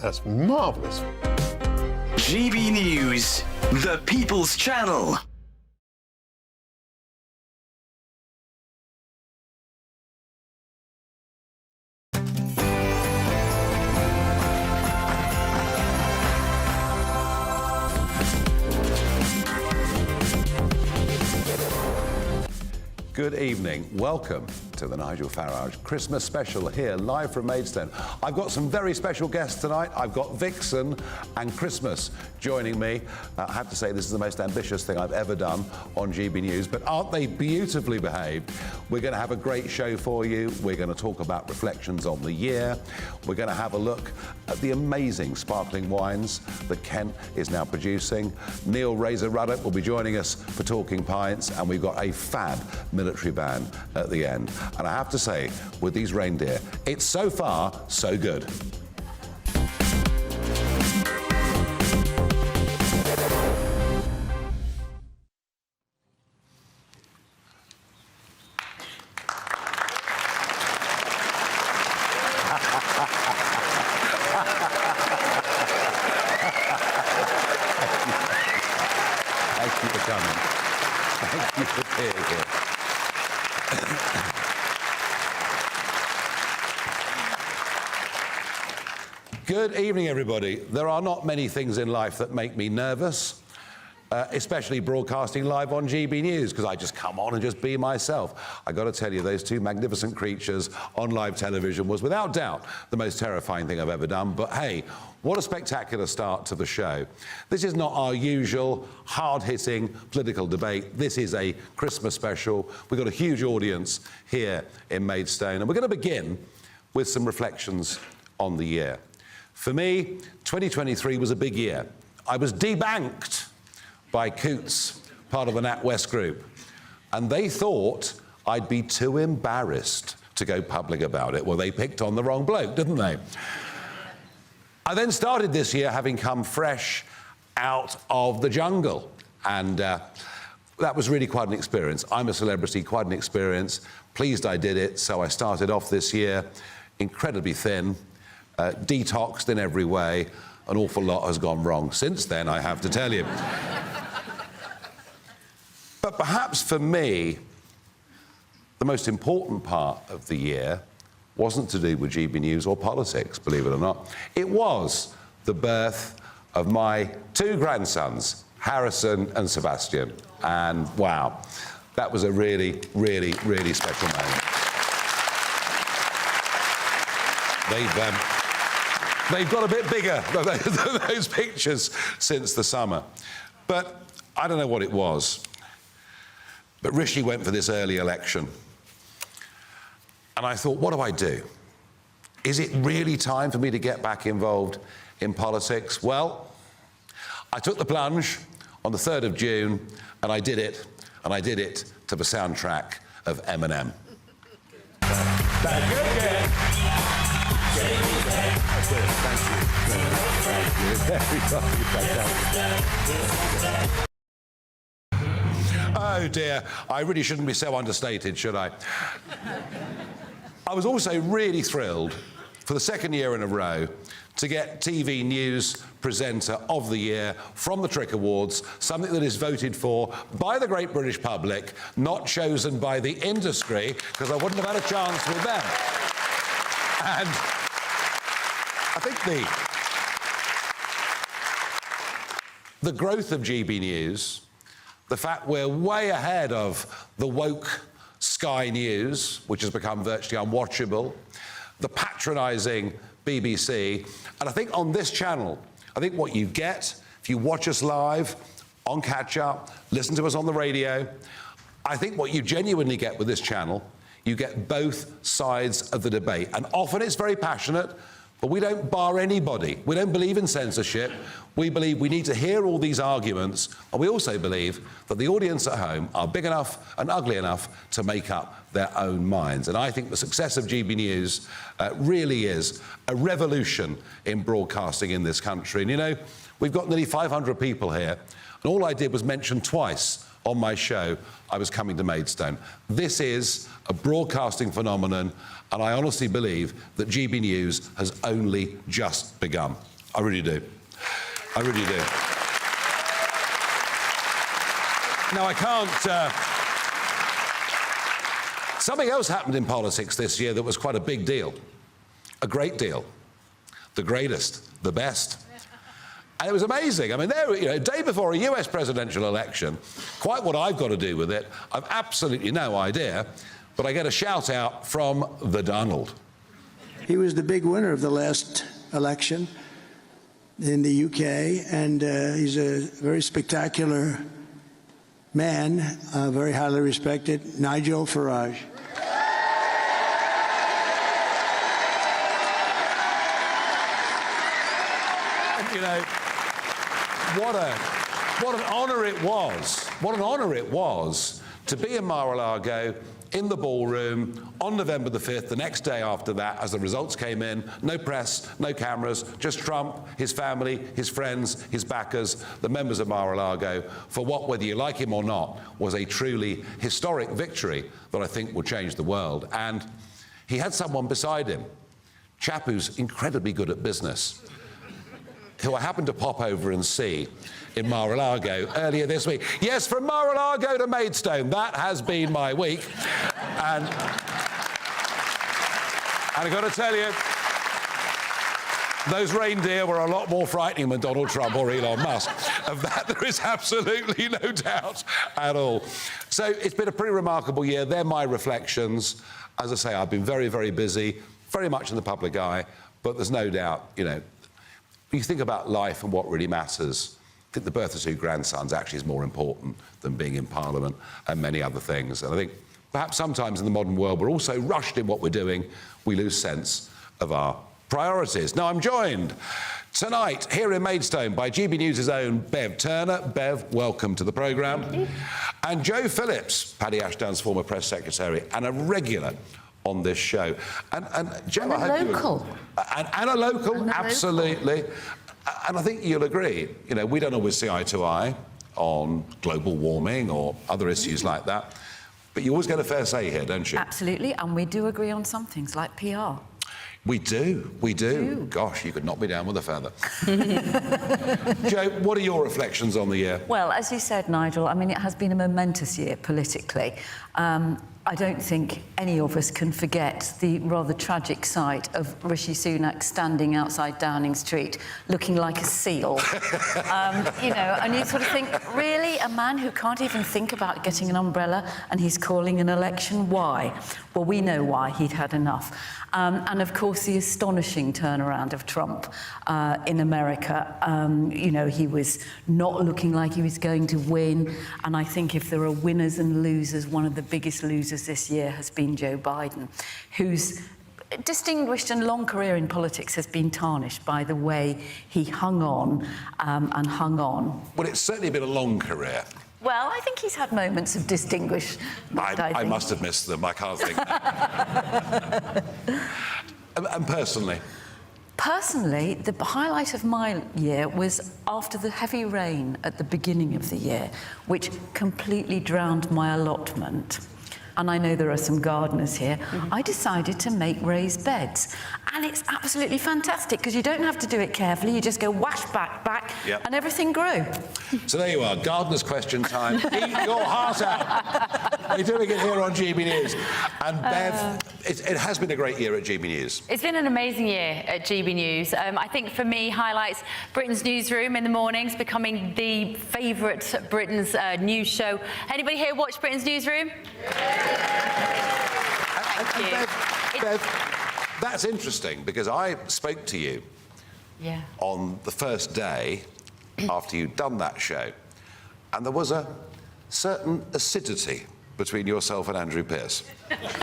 That's marvellous. GB News, the People's Channel. Good evening. Welcome to the Nigel Farage Christmas special here live from Maidstone. I've got some very special guests tonight. I've got Vixen and Christmas joining me. I have to say this is the most ambitious thing I've ever done on GB News, but aren't they beautifully behaved? We're going to have a great show for you. We're going to talk about reflections on the year. We're going to have a look at the amazing sparkling wines that Kent is now producing. Neil Ruddock will be joining us for Talking Pints, and we've got a fab military band at the end. And I have to say, with these reindeer, it's so far so good. Thank you for coming. Thank you for being here. Good evening, everybody. There are not many things in life that make me nervous, especially broadcasting live on GB News, because I just come on and just be myself. I got to tell you, those two magnificent creatures on live television was without doubt the most terrifying thing I've ever done. But hey, what a spectacular start to the show. This is not our usual hard-hitting political debate. This is a Christmas special. We've got a huge audience here in Maidstone, and we're going to begin with some reflections on the year. For me, 2023 was a big year. I was debanked by Coots, part of the NatWest group, and they thought I'd be too embarrassed to go public about it. Well, they picked on the wrong bloke, didn't they? I then started this year having come fresh out of the jungle, and that was really quite an experience. I'm a celebrity, quite an experience. Pleased I did it, so I started off this year incredibly thin, detoxed in every way. An awful lot has gone wrong since then, I have to tell you. But perhaps for me, the most important part of the year wasn't to do with GB News or politics, believe it or not. It was the birth of my two grandsons, Harrison and Sebastian. And wow, that was a really, really, really special moment. They've got a bit bigger than those pictures since the summer. But I don't know what it was. But Rishi went for this early election. And I thought, what do I do? Is it really time for me to get back involved in politics? Well, I took the plunge on the 3rd of June, and I did it. And I did it to the soundtrack of Eminem. Oh dear, I really shouldn't be so understated, should I? I was also really thrilled, for the second year in a row, to get TV News Presenter of the Year from the Trick Awards, something that is voted for by the great British public, not chosen by the industry, because I wouldn't have had a chance with them. And I think the growth of GB News, the fact we're way ahead of the woke Sky News, which has become virtually unwatchable, the patronising BBC, and I think on this channel, I think what you get, if you watch us live, on catch-up, listen to us on the radio, I think what you genuinely get with this channel, you get both sides of the debate. And often it's very passionate, but we don't bar anybody. We don't believe in censorship. We believe we need to hear all these arguments, and we also believe that the audience at home are big enough and ugly enough to make up their own minds. And I think the success of GB News really is a revolution in broadcasting in this country. And you know, we've got nearly 500 people here, and all I did was mention twice on my show I was coming to Maidstone. This is a broadcasting phenomenon, and I honestly believe that GB News has only just begun. I really do. I really do. Now, I can't... Something else happened in politics this year that was quite a big deal. A great deal. The greatest. The best. And it was amazing. I mean, there, you know, day before a US presidential election, quite what I've got to do with it, I've absolutely no idea, but I get a shout out from the Donald. He was the big winner of the last election in the UK, and he's a very spectacular man, very highly respected, Nigel Farage. You know, what an honour it was. What an honour it was to be in Mar-a-Lago, in the ballroom, on November the 5th, the next day after that, as the results came in, no press, no cameras, just Trump, his family, his friends, his backers, the members of Mar-a-Lago, for what, whether you like him or not, was a truly historic victory that I think will change the world. And he had someone beside him, chap who's incredibly good at business, who I happened to pop over and see in Mar-a-Lago earlier this week. Yes, from Mar-a-Lago to Maidstone, that has been my week. And I've got to tell you, those reindeer were a lot more frightening than Donald Trump or Elon Musk. Of that, there is absolutely no doubt at all. So it's been a pretty remarkable year. They're my reflections. As I say, I've been very, very busy, very much in the public eye, but there's no doubt, you know, you think about life and what really matters. I think the birth of two grandsons actually is more important than being in Parliament and many other things. And I think perhaps sometimes in the modern world we're also rushed in what we're doing, we lose sense of our priorities. Now, I'm joined tonight here in Maidstone by GB News' own Bev Turner. Bev, welcome to the programme. And Joe Phillips, Paddy Ashdown's former press secretary and a regular on this show. And Joe, and a local. And a local, absolutely. And I think you'll agree, you know, we don't always see eye to eye on global warming or other issues like that, but you always get a fair say here, don't you? Absolutely, and we do agree on some things, like PR. We do. Gosh, you could knock me down with a feather. Joe, what are your reflections on the year? Well, as you said, Nigel, I mean, it has been a momentous year politically. I don't think any of us can forget the rather tragic sight of Rishi Sunak standing outside Downing Street looking like a seal. You know, and you sort of think, really? A man who can't even think about getting an umbrella and he's calling an election? Why? Well, we know why. He'd had enough. And of course, the astonishing turnaround of Trump in America. You know, he was not looking like he was going to win. And I think if there are winners and losers, one of the biggest losers this year has been Joe Biden, whose distinguished and long career in politics has been tarnished by the way he hung on and hung on. Well, it's certainly been a long career. Well, I think he's had moments of distinguished. I must have missed them. I can't think. And personally? Personally, the highlight of my year was after the heavy rain at the beginning of the year, which completely drowned my allotment. And I know there are some gardeners here. I decided to make raised beds. And it's absolutely fantastic because you don't have to do it carefully. You just go whash back, and everything grew. So there you are, gardener's question time. Eat your heart out. We're doing it here on GB News. And Bev, it has been a great year at GB News. It's been an amazing year at GB News. I think for me, highlights Britain's newsroom in the mornings, becoming the favourite Britain's news show. Anybody here watch Britain's newsroom? Thank you. Bev, that's interesting because I spoke to you on the first day after you'd done that show, and there was a certain acidity between yourself and Andrew Pearce.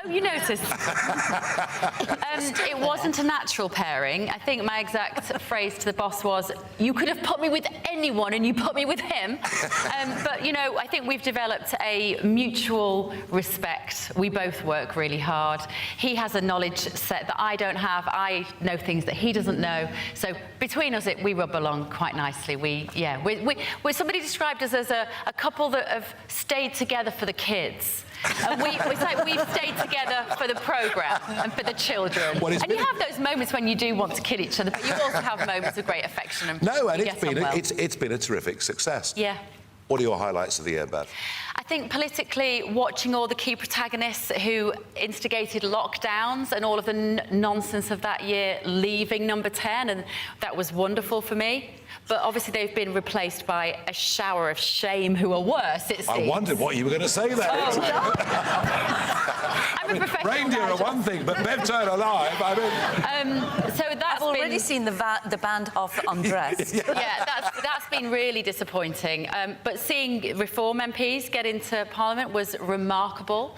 Oh, you noticed. It wasn't a natural pairing. I think my exact phrase to the boss was, you could have put me with anyone and you put me with him. But, you know, I think we've developed a mutual respect. We both work really hard. He has a knowledge set that I don't have. I know things that he doesn't know. So between us, we rub along quite nicely. We're somebody described us as a couple that have stayed together for the kids. And it's like we've stay together for the programme and for the children. Well, and you have those moments when you do want to kill each other, but you also have moments of great affection and No, and you get on well. it's been a terrific success. Yeah. What are your highlights of the year, Bev? I think politically, watching all the key protagonists who instigated lockdowns and all of the nonsense of that year leaving Number 10, and that was wonderful for me. But obviously they've been replaced by a shower of shame who are worse, it seems. I wondered what you were going to say there. Oh, I'm a professional Reindeer are Nigel. one thing, but Bev Turner live, I mean... So that's I've already been... seen the band half undressed. Yeah, that's been really disappointing. But seeing Reform MPs get into Parliament was remarkable.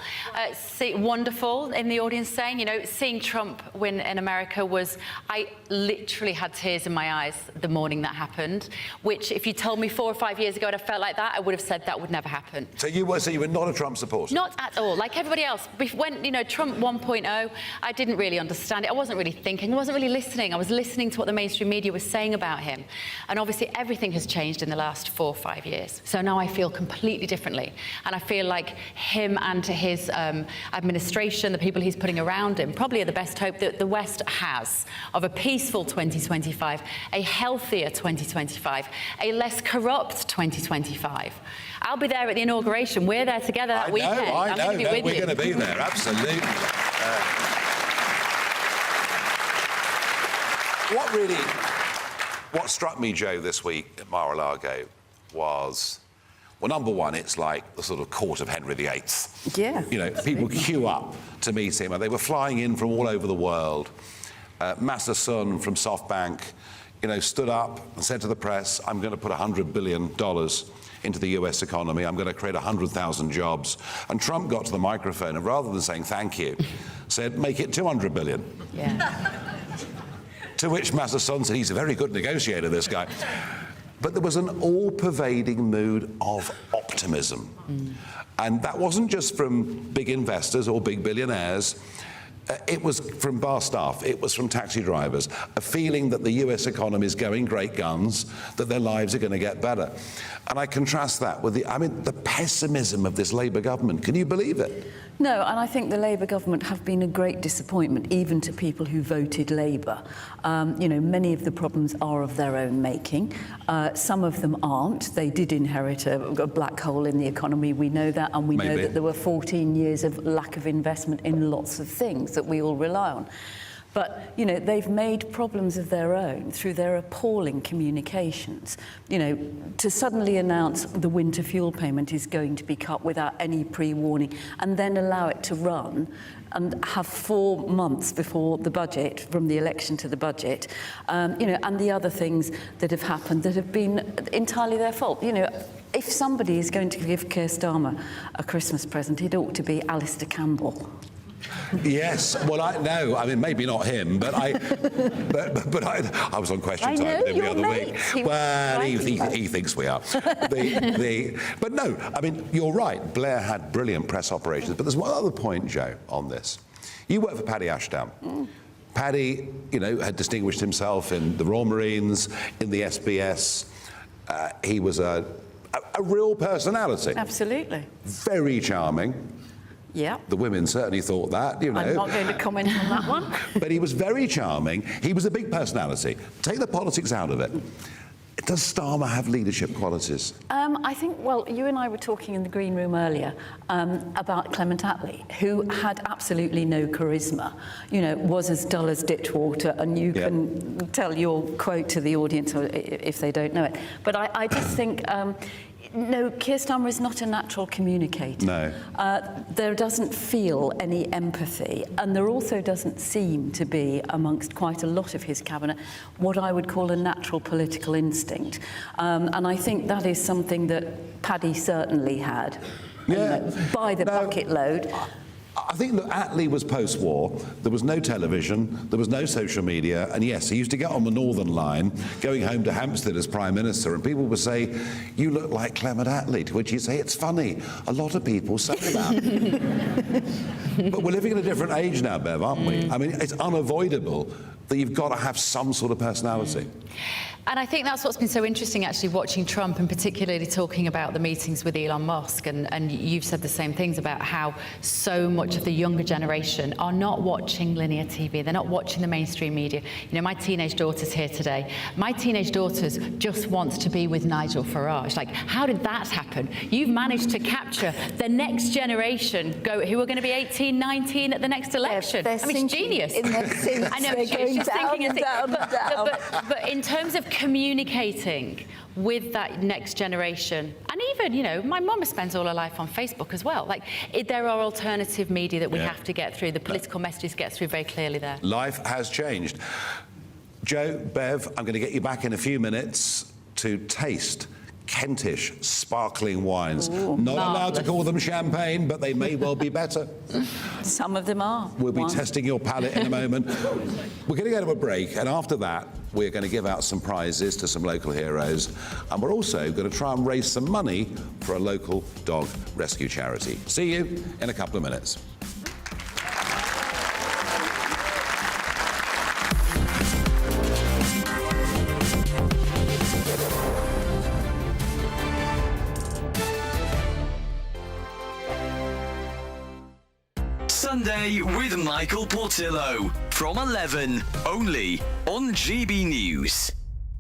Wonderful in the audience saying, you know, seeing Trump win in America was... I literally had tears in my eyes the morning that happened, which if you told me 4 or 5 years ago and I felt like that, I would have said that would never happen. So you were not a Trump supporter? Not at all. Like everybody else. When, you know, Trump 1.0, I didn't really understand it. I wasn't really thinking. I wasn't really listening. I was listening to what the mainstream media was saying about him. And obviously everything has changed in the last 4 or 5 years. So now I feel completely differently. And I feel like him and his administration, the people he's putting around him, probably are the best hope that the West has of a peaceful 2025, a healthier 2025, a less corrupt 2025. I'll be there at the inauguration. We're there together that weekend. I know. I'm going to be with We're you. going to be there, absolutely. What struck me, Joe, this week at Mar-a-Lago was, well, number one, it's like the sort of court of Henry VIII. Yeah. You know, people queue up to meet him, and they were flying in from all over the world. Massa Sun from SoftBank, you know, stood up and said to the press, I'm going to put $100 billion into the US economy. I'm going to create 100,000 jobs. And Trump got to the microphone and rather than saying thank you, said, make it 200 billion. Yeah. To which Massa Sun said, he's a very good negotiator, this guy. But there was an all-pervading mood of optimism. And that wasn't just from big investors or big billionaires. It was from bar staff, it was from taxi drivers, a feeling that the US economy is going great guns, that their lives are going to get better. And I contrast that with the pessimism of this Labour government. Can you believe it? No, and I think the Labour government have been a great disappointment, even to people who voted Labour. You know, many of the problems are of their own making. Some of them aren't. They did inherit a black hole in the economy, we know that, and we know that there were 14 years of lack of investment in lots of things that we all rely on. But, you know, they've made problems of their own through their appalling communications. You know, to suddenly announce the winter fuel payment is going to be cut without any pre-warning and then allow it to run and have 4 months before the budget, from the election to the budget, you know, and the other things that have happened that have been entirely their fault. You know, if somebody is going to give Keir Starmer a Christmas present, it ought to be Alistair Campbell. Yes, well, I know. I mean, maybe not him, but I was on Question Time the other week. Well, he thinks we are. But no, I mean, you're right. Blair had brilliant press operations. But there's one other point, Joe, on this. You work for Paddy Ashdown. Paddy, you know, had distinguished himself in the Royal Marines, in the SBS. He was a real personality. Absolutely. Very charming. Yeah. The women certainly thought that, you know. I'm not going to comment on that one. But he was very charming. He was a big personality. Take the politics out of it. Does Starmer have leadership qualities? I think, well, you and I were talking in the green room earlier about Clement Attlee, who had absolutely no charisma, you know, was as dull as ditch water, and you can tell your quote to the audience if they don't know it. But I just think... no, Keir Starmer is not a natural communicator. No. There doesn't feel any empathy, and there also doesn't seem to be, amongst quite a lot of his cabinet, what I would call a natural political instinct. And I think that is something that Paddy certainly had, you know, by the bucket load. I think that Attlee was post-war. There was no television, there was no social media, and yes, he used to get on the Northern Line, going home to Hampstead as Prime Minister, and people would say, you look like Clement Attlee, to which he'd say, it's funny, a lot of people say that. But we're living in a different age now, Bev, aren't we? I mean, it's unavoidable that you've got to have some sort of personality. And I think that's what's been so interesting, actually, watching Trump and particularly talking about the meetings with Elon Musk. And you've said the same things about how so much of the younger generation are not watching linear TV. They're not watching the mainstream media. You know, my teenage daughter's here today. My teenage daughter just wants to be with Nigel Farage. Like, how did that happen? You've managed to capture the next generation who are going to be 18, 19 at the next election. They're I mean, it's genius. in their seats. I know, They're it's going just down thinking and down and down. But in terms of communicating with that next generation, and even, you know, my mum spends all her life on Facebook as well. Like, there are alternative media that we have to get through. The political messages get through very clearly there. Life has changed. Joe, Bev, I'm going to get you back in a few minutes to taste Kentish sparkling wines. Ooh, Not allowed to marvellous. call them champagne, but they may well be better. Some of them are. We'll be One. testing your palate in a moment. We're going to go to a break, and after that, we're going to give out some prizes to some local heroes, and we're also going to try and raise some money for a local dog rescue charity. See you in a couple of minutes. Sunday with Michael Portillo from 11, only on GB News.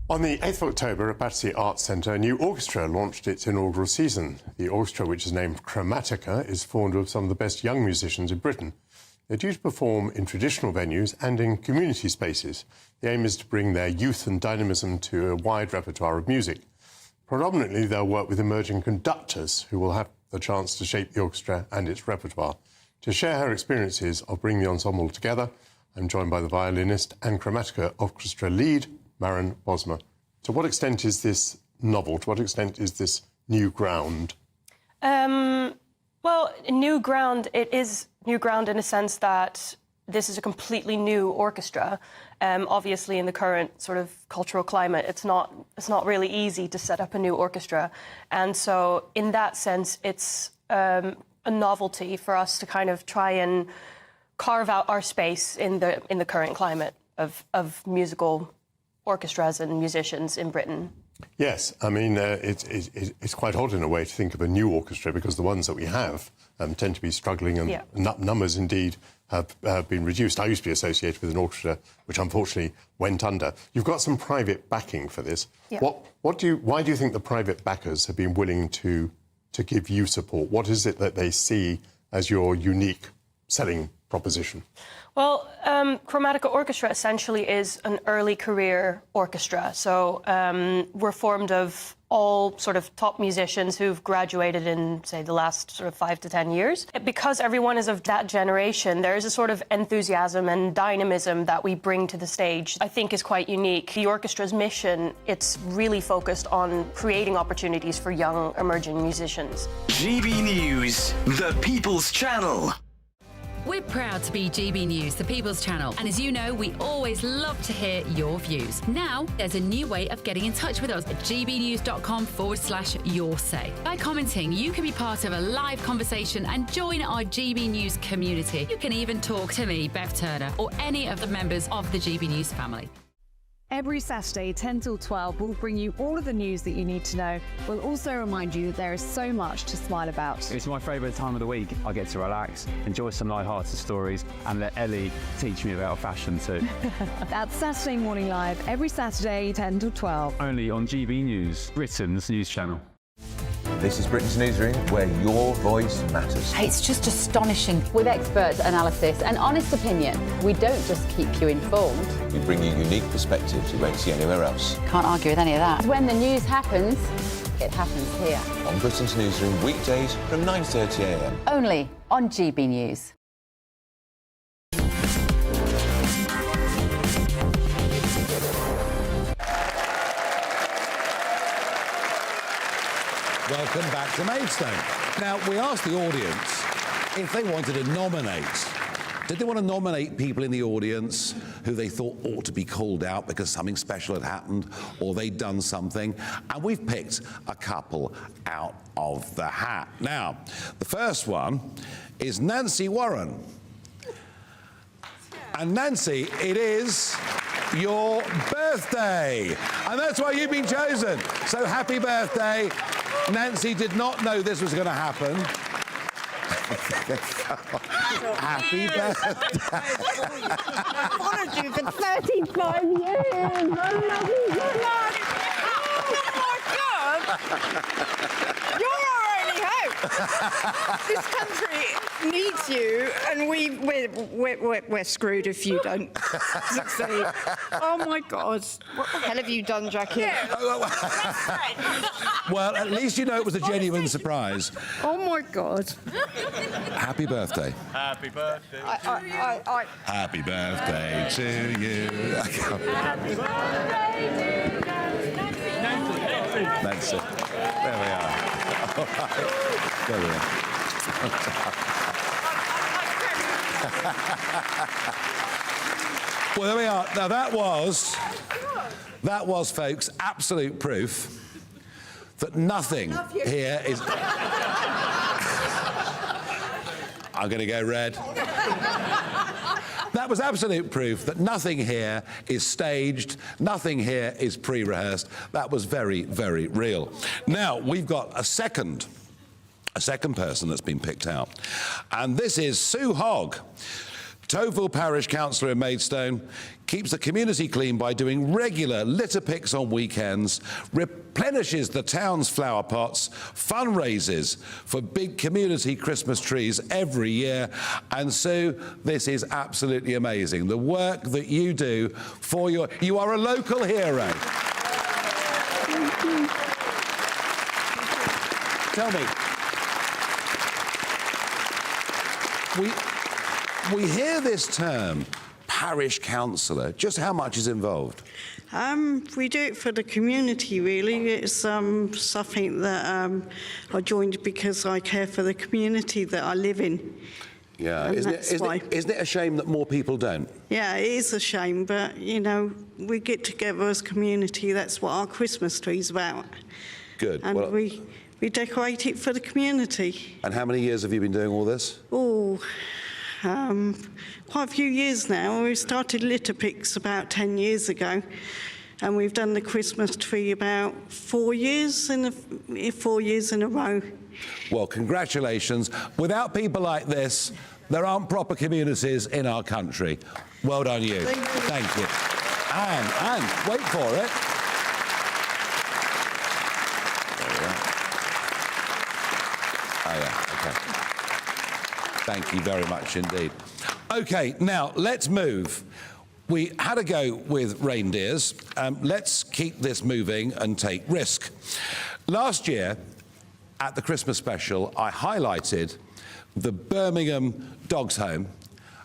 On the 8th of October at Battersea Arts Centre, a new orchestra launched its inaugural season. The orchestra, which is named Chromatica, is formed of some of the best young musicians in Britain. They're due to perform in traditional venues and in community spaces. The aim is to bring their youth and dynamism to a wide repertoire of music. Predominantly, they'll work with emerging conductors who will have the chance to shape the orchestra and its repertoire. To share her experiences of bringing the ensemble together, I'm joined by the violinist and Chromatica Orchestra lead, Maren Bosma. To what extent is this novel? To what extent is this new ground? Well, new ground, it is new ground in a sense that this is a completely new orchestra. Obviously, in the current sort of cultural climate, it's not really easy to set up a new orchestra. And so, in that sense, it's a novelty for us to kind of try and carve out our space in the current climate of musical orchestras and musicians in Britain. Yes, I mean, it's quite odd in a way to think of a new orchestra because the ones that we have tend to be struggling and numbers indeed have been reduced. I used to be associated with an orchestra which unfortunately went under. You've got some private backing for this. Yeah. Why do you think the private backers have been willing to give you support? What is it that they see as your unique selling proposition? Well, Chromatica Orchestra essentially is an early career orchestra. So we're formed of all sort of top musicians who've graduated in, say, the last sort of 5 to 10 years. Because everyone is of that generation, there is a sort of enthusiasm and dynamism that we bring to the stage I think is quite unique. The orchestra's mission, it's really focused on creating opportunities for young emerging musicians. GB News, the People's Channel. We're proud to be GB News, the People's Channel. And as you know, we always love to hear your views. Now, there's a new way of getting in touch with us at gbnews.com/yoursay. By commenting, you can be part of a live conversation and join our GB News community. You can even talk to me, Bev Turner, or any of the members of the GB News family. Every Saturday, 10 till 12, we'll bring you all of the news that you need to know. We'll also remind you that there is so much to smile about. It's my favourite time of the week. I get to relax, enjoy some light-hearted stories, and let Ellie teach me about fashion too. That's Saturday Morning Live, every Saturday, 10 till 12. Only on GB News, Britain's news channel. This is Britain's Newsroom, where your voice matters. It's just astonishing. With expert analysis and honest opinion, we don't just keep you informed. We bring you unique perspectives you won't see anywhere else. Can't argue with any of that. When the news happens, it happens here. On Britain's Newsroom, weekdays from 9:30 a.m. Only on GB News. Welcome back to Maidstone. Now, we asked the audience if they wanted to nominate. Did they want to nominate people in the audience who they thought ought to be called out because something special had happened or they'd done something? And we've picked a couple out of the hat. Now, the first one is Nancy Warren. And Nancy, it is your birthday. And that's why you've been chosen. So happy birthday. Nancy did not know this was going to happen. Happy birthday. I've followed you for 35 years. I love you so much. Oh, my God. You're our only hope. This country needs you, and we're screwed if you don't succeed. Oh, my God. What the hell have you done, Jackie? Well, at least you know it was a genuine surprise. Oh, my God. Happy birthday. Happy birthday Happy birthday to you. Happy birthday to you. Nancy. There we are. All right. There we are. Well, there we are. Now, that was, folks, absolute proof that nothing here is... I'm going to go red. That was absolute proof that nothing here is staged, nothing here is pre-rehearsed. That was very, very real. Now, we've got a second person that's been picked out. And this is Sue Hogg. Toville Parish Councillor in Maidstone, keeps the community clean by doing regular litter picks on weekends, replenishes the town's flower pots, fundraises for big community Christmas trees every year. And Sue, this is absolutely amazing. The work that you do for you are a local hero. Tell me, we hear this term, parish councillor. Just how much is involved? We do it for the community, really. It's something that I joined because I care for the community that I live in. Yeah, isn't it a shame that more people don't? Yeah, it is a shame, but, you know, we get together as a community. That's what our Christmas tree's about. Good. And well, we decorate it for the community. And how many years have you been doing all this? Oh, quite a few years now. We started litter picks about 10 years ago, and we've done the Christmas tree about 4 years in a row. Well, congratulations. Without people like this, there aren't proper communities in our country. Well done, you. Thank you. And wait for it. There we are. Oh, yeah, okay. Thank you very much indeed. OK, now, let's move. We had a go with reindeers. Let's keep this moving and take risk. Last year, at the Christmas special, I highlighted the Birmingham Dogs Home,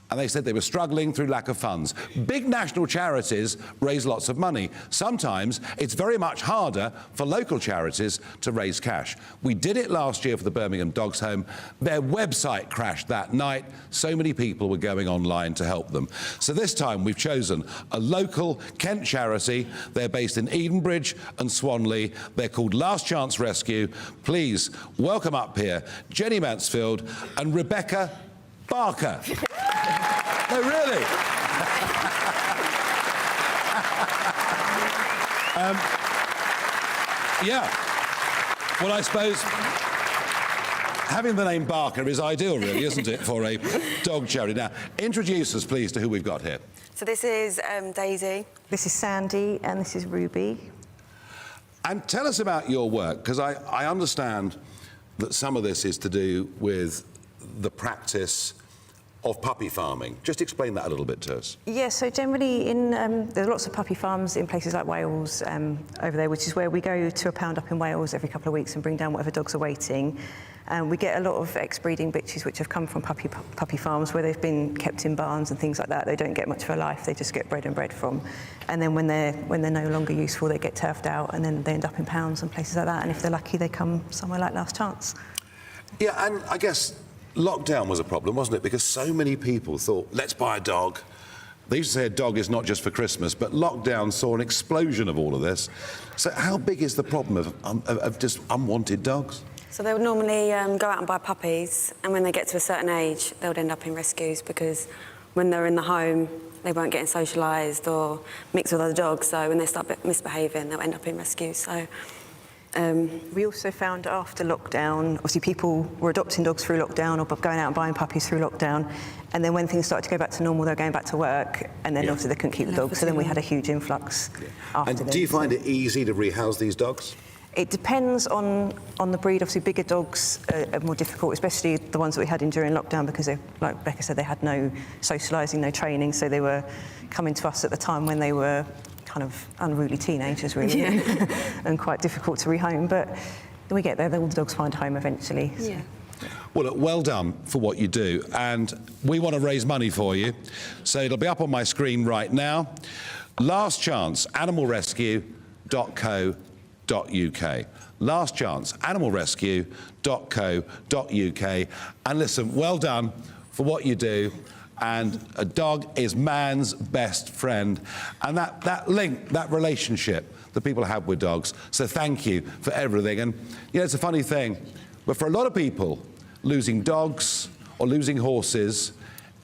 and they said they were struggling through lack of funds. Big national charities raise lots of money. Sometimes it's very much harder for local charities to raise cash. We did it last year for the Birmingham Dogs Home. Their website crashed that night. So many people were going online to help them. So this time we've chosen a local Kent charity. They're based in Edenbridge and Swanley. They're called Last Chance Rescue. Please welcome up here Jenny Mansfield and Rebecca Barker. No, really? Yeah. Well, I suppose having the name Barker is ideal, really, isn't it, for a dog charity? Now, introduce us, please, to who we've got here. So this is Daisy. This is Sandy, and this is Ruby. And tell us about your work, because I understand that some of this is to do with the practice of puppy farming. Just explain that a little bit to us. Yeah, so generally there's lots of puppy farms in places like Wales over there, which is where we go to a pound up in Wales every couple of weeks and bring down whatever dogs are waiting. We get a lot of ex-breeding bitches which have come from puppy farms where they've been kept in barns and things like that. They don't get much of a life, they just get bred and bred from. And then when they're no longer useful, they get turfed out and then they end up in pounds and places like that. And if they're lucky, they come somewhere like Last Chance. Yeah, and I guess lockdown was a problem, wasn't it? Because so many people thought, let's buy a dog. They used to say a dog is not just for Christmas, but lockdown saw an explosion of all of this. So how big is the problem of just unwanted dogs? So they would normally go out and buy puppies, and when they get to a certain age, they would end up in rescues because when they're in the home, they weren't getting socialised or mixed with other dogs. So when they start misbehaving, they'll end up in rescue. So. We also found after lockdown, obviously people were adopting dogs through lockdown or going out and buying puppies through lockdown. And then when things started to go back to normal, they were going back to work. And then obviously they couldn't keep the dogs. So then we had a huge influx after And do you find it easy to rehouse these dogs? It depends on the breed. Obviously, bigger dogs are more difficult, especially the ones that we had in during lockdown, because, like Becca said, they had no socialising, no training. So they were coming to us at the time when they were kind of unruly teenagers, really, and quite difficult to rehome. But we get there, all the dogs find a home eventually. So. Yeah. Well, look, well done for what you do. And we want to raise money for you. So it'll be up on my screen right now. Last chance, animalrescue.co.uk. Last chance, animalrescue.co.uk. And listen, well done for what you do. And a dog is man's best friend. And that link, that relationship that people have with dogs. So thank you for everything. And, you know, it's a funny thing, but for a lot of people, losing dogs or losing horses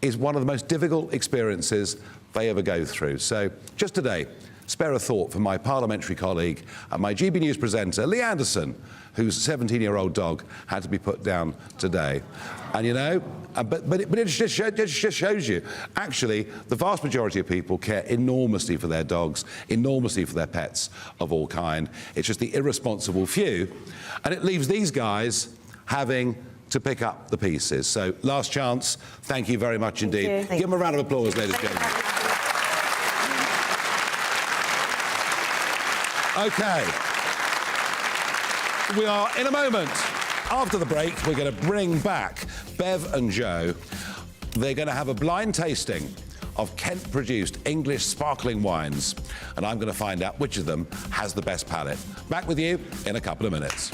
is one of the most difficult experiences they ever go through. So just today, spare a thought for my parliamentary colleague and my GB News presenter, Lee Anderson, whose 17-year-old dog had to be put down today. And, you know, but it just shows you, actually, the vast majority of people care enormously for their dogs, enormously for their pets of all kind. It's just the irresponsible few. And it leaves these guys having to pick up the pieces. So, last chance, thank you very much indeed. Give them a round of applause, ladies and gentlemen. OK. We are, in a moment, after the break, we're going to bring back Bev and Joe. They're going to have a blind tasting of Kent-produced English sparkling wines. And I'm going to find out which of them has the best palate. Back with you in a couple of minutes.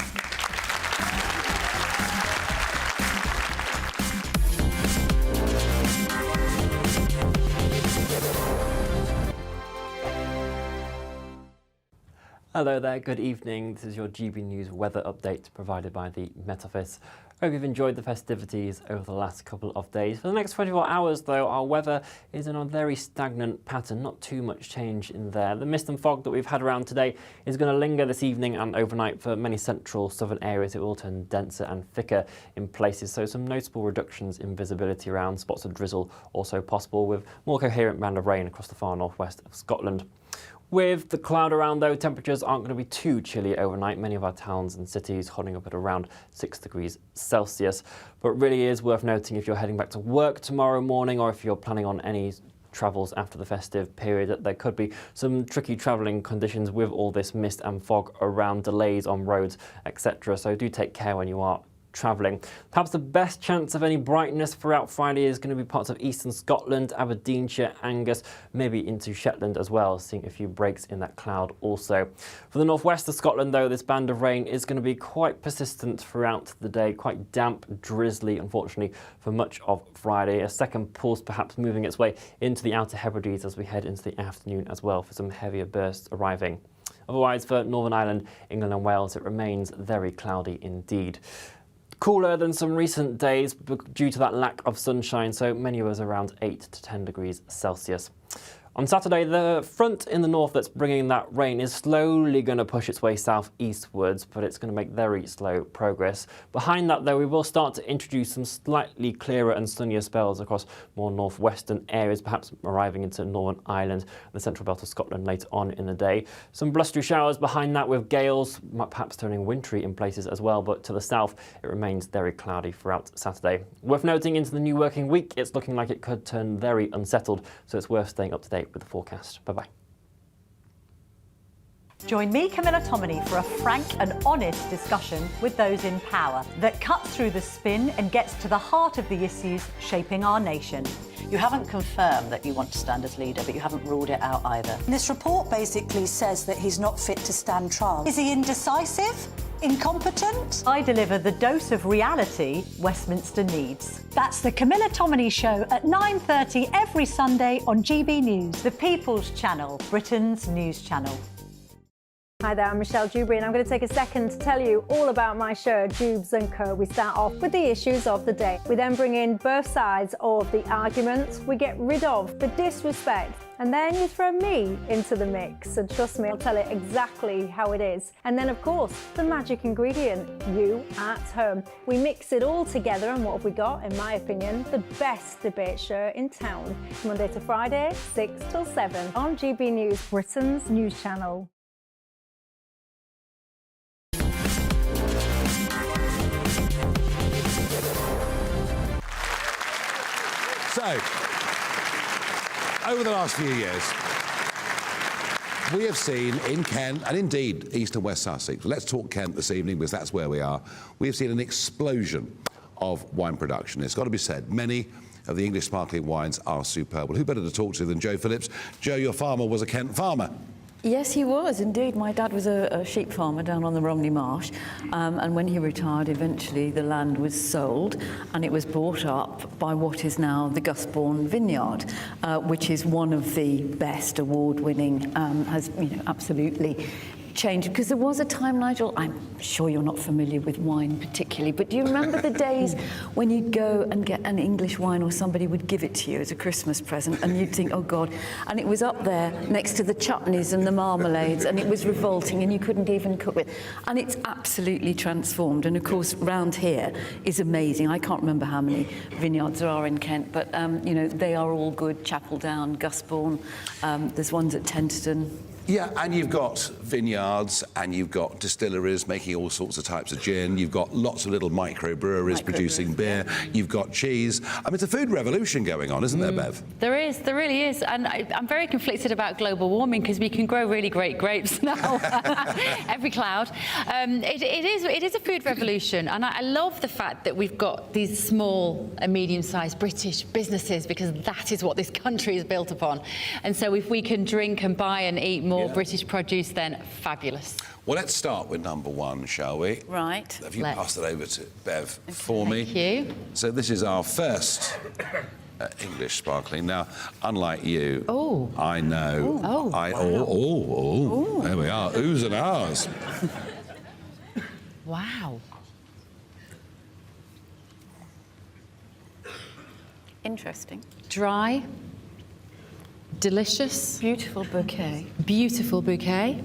Hello there, good evening. This is your GB News weather update provided by the Met Office. Hope you've enjoyed the festivities over the last couple of days. For the next 24 hours, though, our weather is in a very stagnant pattern, not too much change in there. The mist and fog that we've had around today is going to linger this evening and overnight for many central southern areas. It will turn denser and thicker in places, so some notable reductions in visibility around. Spots of drizzle also possible, with more coherent band of rain across the far northwest of Scotland. With the cloud around, though, temperatures aren't going to be too chilly overnight. Many of our towns and cities holding up at around 6 degrees Celsius. But it really is worth noting if you're heading back to work tomorrow morning or if you're planning on any travels after the festive period, that there could be some tricky travelling conditions with all this mist and fog around, delays on roads, etc. So do take care when you are travelling. Perhaps the best chance of any brightness throughout Friday is going to be parts of eastern Scotland, Aberdeenshire, Angus, maybe into Shetland as well, seeing a few breaks in that cloud also. For the northwest of Scotland, though, this band of rain is going to be quite persistent throughout the day, quite damp, drizzly, unfortunately, for much of Friday. A second pulse perhaps moving its way into the Outer Hebrides as we head into the afternoon as well, for some heavier bursts arriving. Otherwise, for Northern Ireland, England and Wales, it remains very cloudy indeed. Cooler than some recent days due to that lack of sunshine, so many of us around 8 to 10 degrees Celsius. On Saturday, the front in the north that's bringing that rain is slowly going to push its way southeastwards, but it's going to make very slow progress. Behind that, though, we will start to introduce some slightly clearer and sunnier spells across more northwestern areas, perhaps arriving into Northern Ireland and the central belt of Scotland later on in the day. Some blustery showers behind that with gales, perhaps turning wintry in places as well, but to the south, it remains very cloudy throughout Saturday. Worth noting, into the new working week, it's looking like it could turn very unsettled, so it's worth staying up to date with the forecast. Bye-bye. Join me, Camilla Tominey, for a frank and honest discussion with those in power that cuts through the spin and gets to the heart of the issues shaping our nation. You haven't confirmed that you want to stand as leader, but you haven't ruled it out either. This report basically says that he's not fit to stand trial. Is he indecisive? Incompetent? I deliver the dose of reality Westminster needs. That's the Camilla Tominey Show at 9:30 every Sunday on GB News, the People's Channel, Britain's news channel. Hi there, I'm Michelle Dewberry and I'm going to take a second to tell you all about my show, Dubes & Co. We start off with the issues of the day. We then bring in both sides of the arguments. We get rid of the disrespect. And then you throw me into the mix. And trust me, I'll tell it exactly how it is. And then, of course, the magic ingredient, you at home. We mix it all together and what have we got, in my opinion, the best debate show in town. Monday to Friday, 6 till 7 on GB News, Britain's news channel. So, over the last few years, we have seen in Kent, and indeed East and West Sussex, let's talk Kent this evening because that's where we are, we have seen an explosion of wine production. It's got to be said, many of the English sparkling wines are superb. Well, who better to talk to than Joe Phillips? Joe, your farmer was a Kent farmer. Yes, he was, indeed. My dad was a sheep farmer down on the Romney Marsh, and when he retired, eventually the land was sold, and it was bought up by what is now the Gusbourne Vineyard, which is one of the best award-winning, has absolutely changed. Because there was a time, Nigel, I'm sure you're not familiar with wine particularly, but do you remember the days when you'd go and get an English wine or somebody would give it to you as a Christmas present and you'd think, oh God, and it was up there next to the chutneys and the marmalades and it was revolting and you couldn't even cook with. And it's absolutely transformed. And of course, round here is amazing. I can't remember how many vineyards there are in Kent, but they are all good. Chapel Down, Gusbourne, there's ones at Tenterden. Yeah, and you've got vineyards and you've got distilleries making all sorts of types of gin. You've got lots of little microbreweries producing beer. You've got cheese. I mean, it's a food revolution going on, isn't there, Bev? There is, there really is. And I'm very conflicted about global warming because we can grow really great grapes now. Every cloud. It is a food revolution. And I love the fact that we've got these small and medium-sized British businesses because that is what this country is built upon. And so if we can drink and buy and eat more British produce, then fabulous. Well, let's start with number one, shall we? Right. Have you passed it over to Bev for me? Thank you. So this is our first English sparkling. Now, unlike you, I know. There we are. Oohs and ahs. Wow. Interesting. Dry. Delicious. Beautiful bouquet. Beautiful bouquet.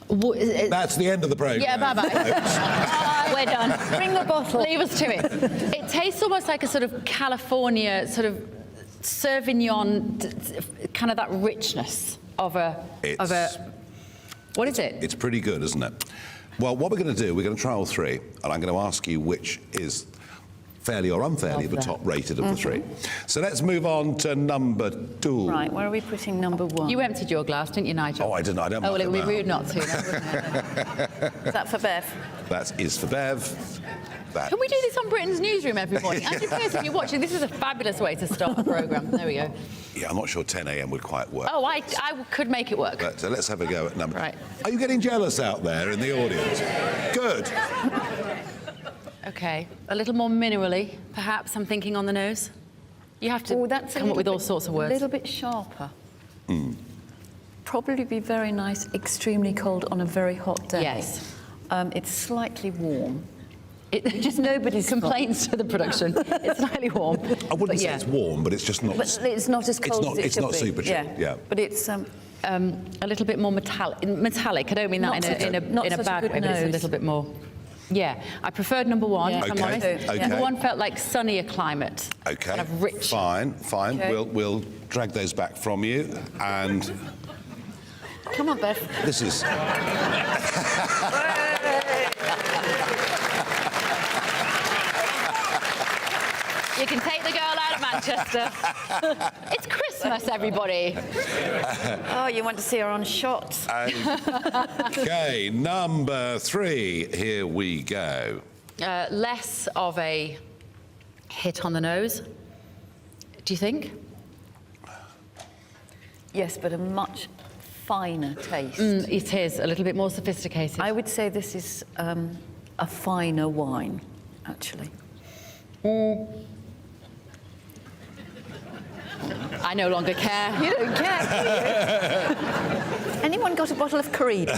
That's the end of the programme. Yeah, bye-bye. We're done. Bring the bottle. Leave us to it. It tastes almost like a sort of California, sort of Sauvignon, kind of that richness of a... What is it? It's pretty good, isn't it? Well, what we're going to do, we're going to try all three, and I'm going to ask you which is fairly or unfairly the top rated of the three. So let's move on to number two. Right, where are we putting number one? You emptied your glass, didn't you, Nigel? Oh, I didn't. I don't. Oh, well, it would be rude not to. Then, wouldn't it? Is that for Bev? That is for Bev. Can we do this on Britain's Newsroom every morning? Andrew Pearce, if you're watching, this is a fabulous way to start the programme. There we go. Yeah, I'm not sure 10 a.m. would quite work. Oh, I could make it work. But let's have a go at number... Right. Are you getting jealous out there in the audience? Good. OK, a little more minerally, perhaps, I'm thinking on the nose. You have to come up with all sorts of words. A little bit sharper. Probably be very nice, extremely cold on a very hot day. Yes. It's slightly warm. Just nobody's complaints to the production. It's slightly warm. I wouldn't say it's warm, but it's just not... But it's not as cold as it It's should not be. super chilled, yeah. But it's... a little bit more metallic. I don't mean that in a bad way, but it's a little bit more... Yeah, I preferred number one, if I'm honest. Okay. Number one felt like sunnier climate. OK. Kind of rich. Fine. Okay. We'll drag those back from you, and... Come on, Bev. This is... You can take the girl out of Manchester. It's Christmas, everybody. Oh, you want to see her on shot. OK, number three. Here we go. Less of a hit on the nose, do you think? Yes, but a much finer taste. It is, a little bit more sophisticated. I would say this is a finer wine, actually. I no longer care. You don't care, do you? Any bottle of Creed.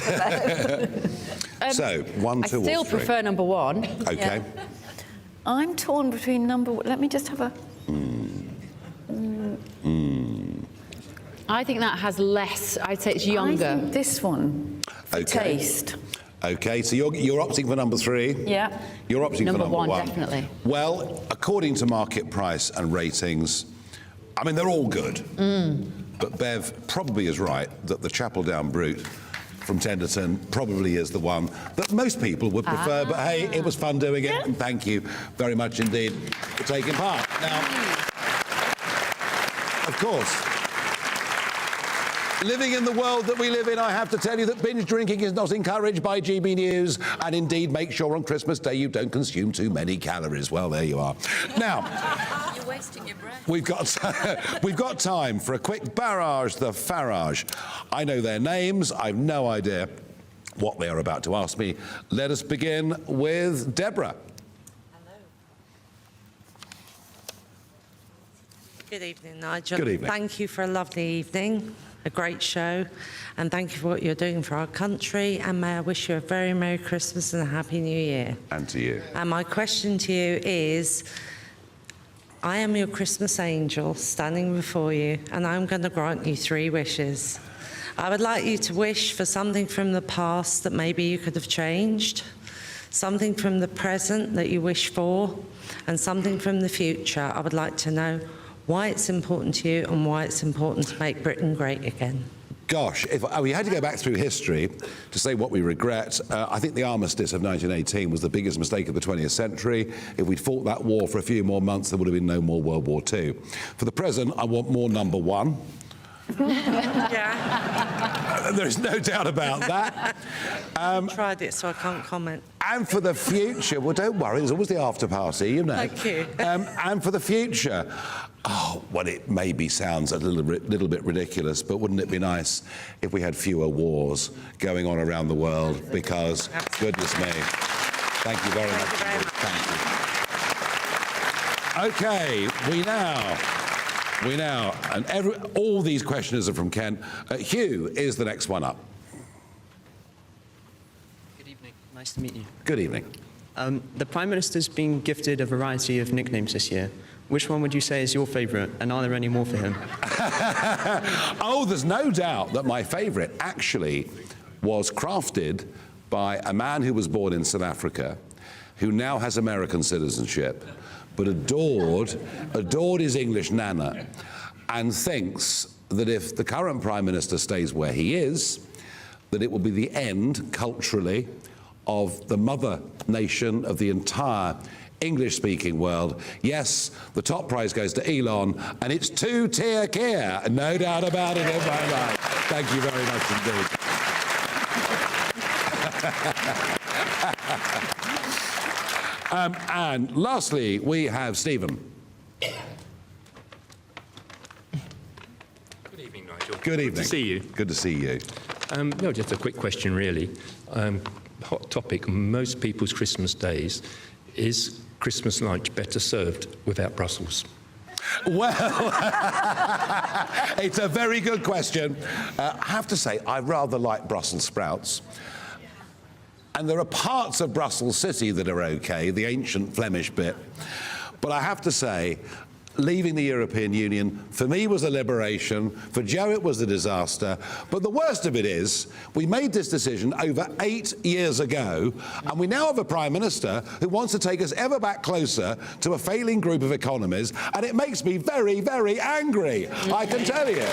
So, 1, 2 I still or 3. prefer number 1. Okay. I'm torn between number... Let me just have a... I think that has less. I'd say it's younger. I think this one. Taste. Okay, so you're opting for number 3. Yeah. You're opting for number 1. Definitely. Well, according to market price and ratings, I mean, they're all good. But Bev probably is right that the Chapel Down Brute from Tenderton probably is the one that most people would prefer. But hey, it was fun doing it, and thank you very much indeed for taking part. Now, of course, living in the world that we live in, I have to tell you that binge drinking is not encouraged by GB News, and indeed make sure on Christmas Day you don't consume too many calories. Well, there you are. Now, You're wasting your breath. we've got time for a quick Barrage the Farage. I know their names. I've no idea what they are about to ask me. Let us begin with Deborah. Good evening, Nigel. Good evening. Thank you for a lovely evening, a great show, and thank you for what you're doing for our country, and may I wish you a very Merry Christmas and a Happy New Year. And to you. And my question to you is, I am your Christmas angel standing before you, and I'm going to grant you 3 wishes. I would like you to wish for something from the past that maybe you could have changed, something from the present that you wish for, and something from the future. I would like to know why it's important to you and why it's important to make Britain great again. Gosh, if we had to go back through history to say what we regret, I think the armistice of 1918 was the biggest mistake of the 20th century. If we'd fought that war for a few more months, there would have been no more World War II. For the present, I want more number 1. Yeah. There's no doubt about that. I've tried it, so I can't comment. And for the future, well, don't worry, there's always the after party, you know. Thank you. And for the future, well, it maybe sounds a little bit ridiculous, but wouldn't it be nice if we had fewer wars going on around the world? Because, goodness me. Thank you very much. Thank you. Okay, we now, and all these questioners are from Kent. Hugh is the next one up. Good evening. Nice to meet you. Good evening. The Prime Minister's been gifted a variety of nicknames this year. Which one would you say is your favourite, and are there any more for him? Oh, there's no doubt that my favourite actually was crafted by a man who was born in South Africa, who now has American citizenship, but adored his English nana, and thinks that if the current Prime Minister stays where he is, that it will be the end, culturally, of the mother nation of the entire English-speaking world. Yes, the top prize goes to Elon, and it's 2-tier Kia. No doubt about it in my mind. Thank you very much indeed. And lastly, we have Stephen. Good evening, Nigel. Good evening. Good to see you. Good to see you. No, just a quick question, really. Hot topic, most people's Christmas days. Is Christmas lunch better served without Brussels? Well, it's a very good question. I have to say, I rather like Brussels sprouts. And there are parts of Brussels City that are okay, the ancient Flemish bit. But I have to say, leaving the European Union, for me, was a liberation. For Joe, it was a disaster. But the worst of it is, we made this decision over 8 years ago, and we now have a Prime Minister who wants to take us ever back closer to a failing group of economies, and it makes me very, very angry, I can tell you.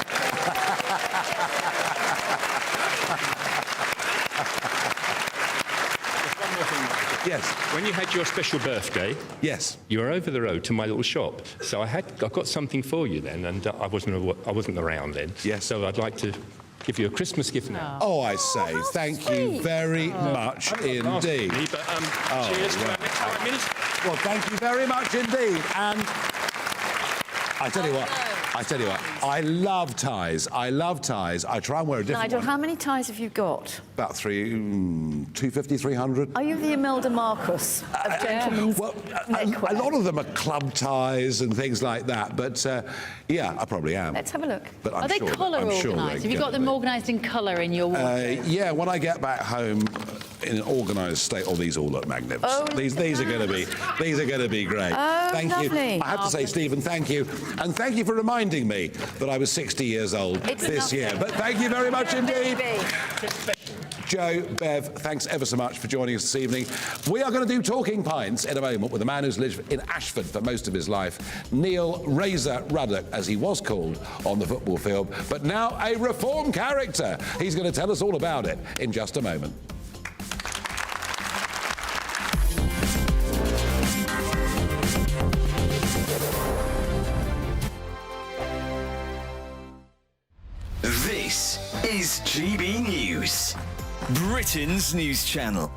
Yes. When you had your special birthday, yes, you were over the road to my little shop. So I got something for you then, and I wasn't around then. Yes. So I'd like to give you a Christmas gift now. Oh, I say, thank you very much indeed. Me, but, cheers for our next 5 minutes. Well, thank you very much indeed. And I tell you what, I tell you what, I love ties. I try and wear a different Nigel, one. how many ties have you got? About 250, 300. Are you the Imelda Marcus of gentlemen's A lot of them are club ties and things like that, but yeah, I probably am. Let's have a look. But Are they colour organised? Have you got them organised in colour in your wardrobe? Yeah, when I get back home in an organised state, these all look magnificent. Oh, these are going to be great. Oh, thank lovely. you. I have to say, Stephen, thank you, and thank you for reminding me that I was 60 years old this year. But thank you very much indeed. Joe, Bev, thanks ever so much for joining us this evening. We are going to do Talking Pints in a moment with a man who's lived in Ashford for most of his life, Neil Razor Ruddock, as he was called on the football field, but now a reform character. He's going to tell us all about it in just a moment. This is GB News, Britain's news channel.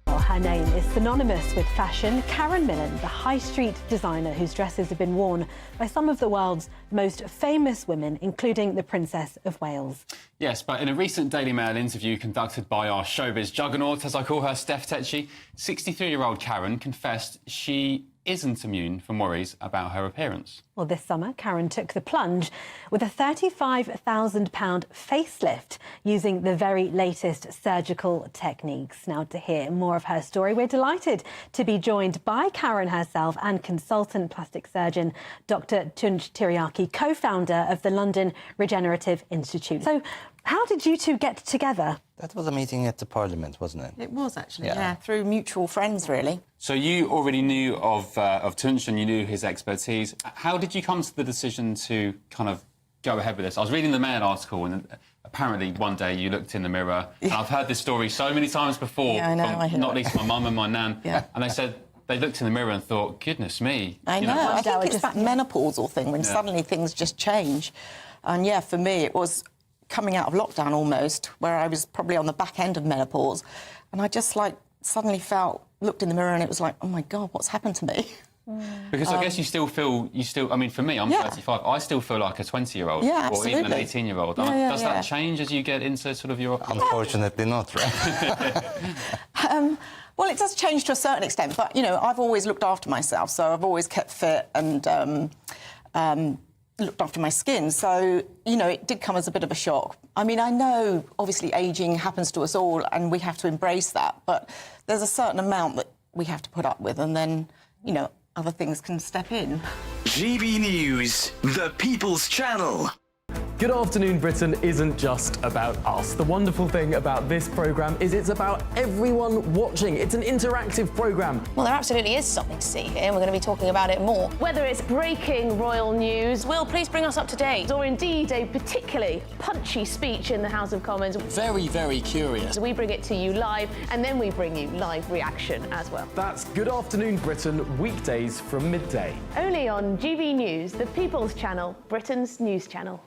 Her name is synonymous with fashion. Karen Millen, the high street designer whose dresses have been worn by some of the world's most famous women, including the Princess of Wales. Yes, but in a recent Daily Mail interview conducted by our showbiz juggernaut, as I call her, Steph Tetchy, 63-year-old Karen confessed she isn't immune from worries about her appearance. Well, this summer, Karen took the plunge with a £35,000 facelift using the very latest surgical techniques. Now, to hear more of her story, we're delighted to be joined by Karen herself and consultant plastic surgeon Dr. Tunj Tiryaki, co-founder of the London Regenerative Institute. So, how did you two get together? That was a meeting at the Parliament, wasn't it? It was actually, Yeah. yeah, through mutual friends, really. So you already knew of Tunç and you knew his expertise. How did you come to the decision to kind of go ahead with this? I was reading the Mail article and apparently one day you looked in the mirror, and I've heard this story so many times before, Yeah, I know, from not least my mum and my nan, Yeah. and they said they looked in the mirror and thought, goodness me. I you know. I think it's just that menopausal thing when Yeah. suddenly things just change. And yeah, for me, it was coming out of lockdown almost, where I was probably on the back end of menopause, and I just suddenly looked in the mirror and it was like, oh my God, what's happened to me? Because I guess you still, I mean, for me, I'm 35, I still feel like a 20-year-old Yeah, or even an absolutely. 18-year-old. Does that change as you get into sort of your... Unfortunately not, right? Well, it does change to a certain extent, but, you know, I've always looked after myself, so I've always kept fit and looked after my skin. So, you know, it did come as a bit of a shock. I mean, I know, obviously, ageing happens to us all and we have to embrace that, but there's a certain amount that we have to put up with and then, you know, other things can step in. GB News, the People's Channel. Good Afternoon Britain isn't just about us. The wonderful thing about this programme is it's about everyone watching. It's an interactive programme. Well, there absolutely is something to see here, and we're going to be talking about it more. Whether it's breaking royal news, Will, please bring us up to date, or indeed a particularly punchy speech in the House of Commons. Very, very curious. We bring it to you live, and then we bring you live reaction as well. That's Good Afternoon Britain, weekdays from midday. Only on GB News, the People's Channel, Britain's news channel.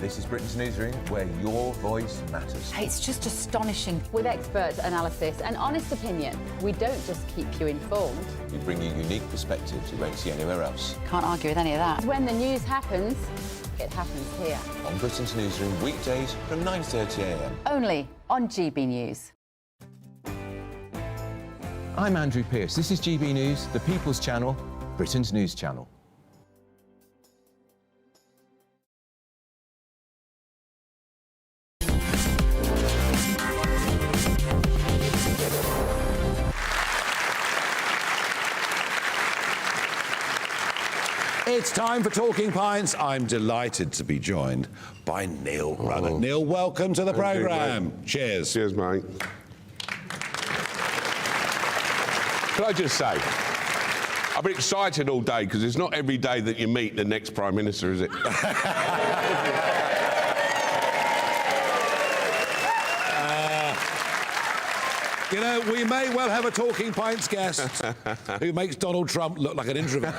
This is Britain's Newsroom, where your voice matters. It's just astonishing. With expert analysis and honest opinion, we don't just keep you informed. We bring you unique perspectives you won't see anywhere else. Can't argue with any of that. When the news happens, it happens here. On Britain's Newsroom, weekdays from 9:30 a.m. Only on GB News. I'm Andrew Pearce. This is GB News, the People's Channel, Britain's news channel. It's time for Talking Pints. I'm delighted to be joined by Neil Ruddock. Neil, welcome to the programme. Cheers. Cheers, mate. Can I just say, I've been excited all day because it's not every day that you meet the next Prime Minister, is it? You know, we may well have a Talking Pints guest who makes Donald Trump look like an introvert.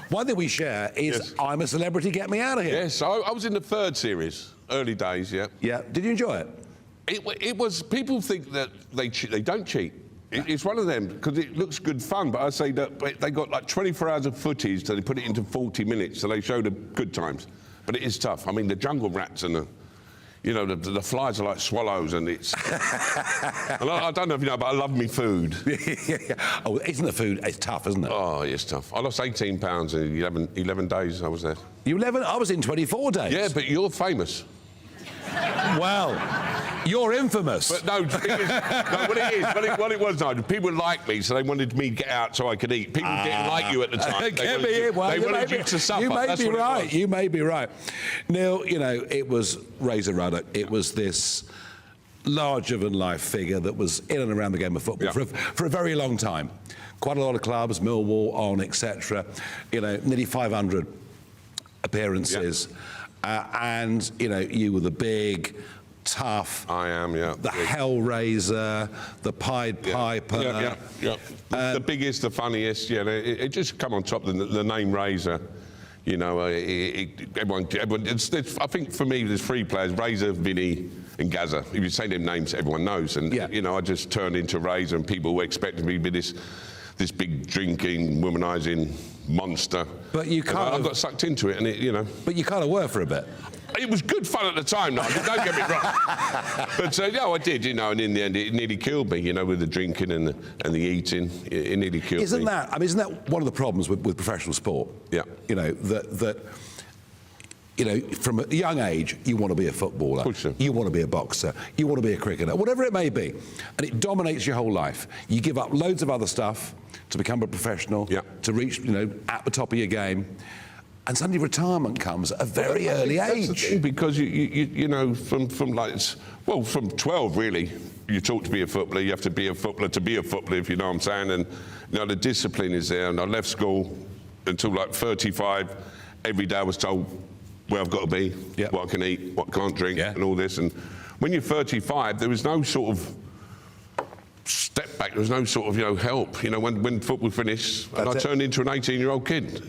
One thing we share is I'm a celebrity, get me out of here. Yes, I was in the third series, early days, yeah. Yeah, did you enjoy it? It was, people think that they don't cheat. It's one of them, because it looks good fun, but I say that they got like 24 hours of footage, so they put it into 40 minutes, so they show the good times. But it is tough. I mean, the jungle rats and the flies are like swallows, and it's... and I don't know if you know, but I love me food. Oh, isn't the food... It's tough, isn't it? Oh, it's tough. I lost 18 pounds in 11 days I was there. You 11? I was in 24 days. Yeah, but you're famous. Well, you're infamous. But no, what it was, Nigel, people like me, so they wanted me to get out so I could eat. People didn't like you at the time. They wanted you to suffer. You may That's be what it right. was. You may be right. Neil, it was Ruddock. It was this larger-than-life figure that was in and around the game of football for a very long time. Quite a lot of clubs, Millwall, on, etc. Nearly 500 appearances. And, you were the big, tough... I am, yeah. The Hellraiser, the Pied Piper... The biggest, the funniest, it just come on top of the name Razor. Everyone, I think for me, there's three players, Razor, Vinny and Gazza. If you say them names, everyone knows. And, I just turned into Razor, and people were expecting me to be this big drinking, womanising monster. But you kind I got sucked into it, and But you kind of were for a bit. It was good fun at the time, Nigel, don't get me wrong. But I did, and in the end it nearly killed me, with the drinking and the eating. It nearly killed me. Isn't that one of the problems with professional sport? Yeah. From a young age, you want to be a footballer, you want to be a boxer, you want to be a cricketer, whatever it may be, and it dominates your whole life. You give up loads of other stuff to become a professional, to reach, at the top of your game, and suddenly retirement comes at a very early age. That's the thing, because from 12 really, you taught to be a footballer. You have to be a footballer to be a footballer, if you know what I'm saying. And the discipline is there. And I left school until like 35. Every day I was told where I've got to be, what I can eat, what I can't drink, and all this. And when you're 35, there was no sort of step back. There was no sort of help. When football finished, and I turned into an 18-year-old kid.